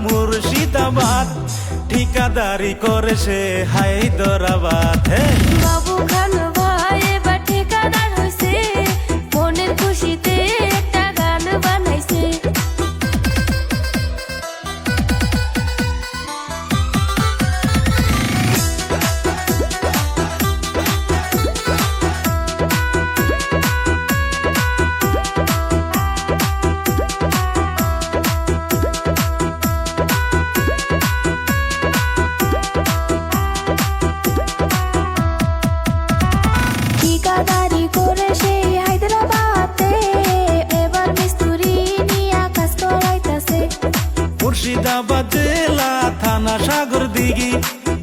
মুর্শিদাবাদ ঠিকাদারি করে সে হায়দরাবাদ। বাবু খান ভাই এবার ঠিকাদার হইছে, মনের খুশিতে একটা গান বানাইছে। ঠিকাদারি করে সেই হায়দ্রাবাদে এবার মিস্ত্রি নিয়া কাজ করাইতাছে। মুর্শিদাবাদ জেলা থানা সাগর দিঘি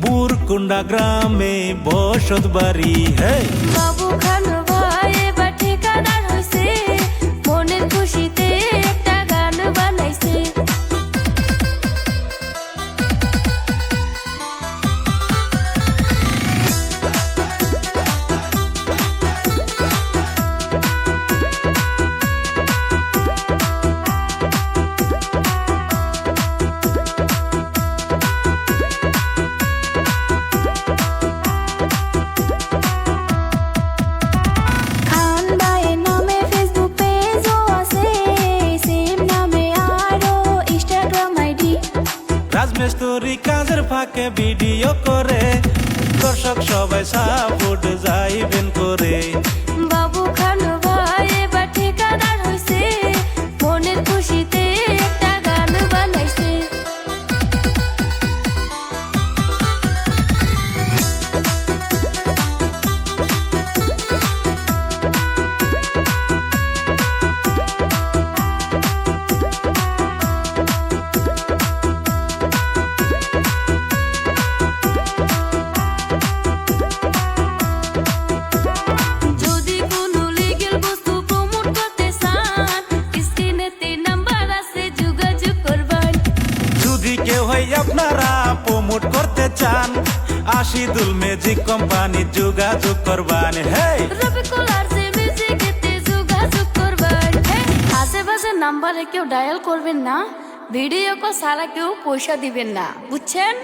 বুরকুন্ডা গ্রামে বসত বাড়ি। বাবু খান ভাই এবার ঠিকাদার হইছে, মনের খুশিতে একটা গান বানাইছে। রাজমিস্ত্রি কাজের ফাঁকে ভিডিও করে দর্শক সবাই সাপোর্ট যাইবেন করে। বাবু খান ভাই এবার ঠিকাদার হইছে, মনের খুশিতে একটা গান বানাইছে। আপনারা প্রমোট করতে চান আশিদুল ম্যাজিক কোম্পানি যোগাযোগ করবান। আশেপাশে নাম্বারে কেউ ডায়াল করবেন না, ভিডিও কল ছাড়া কেউ পয়সা দিবেন না, বুঝছেন?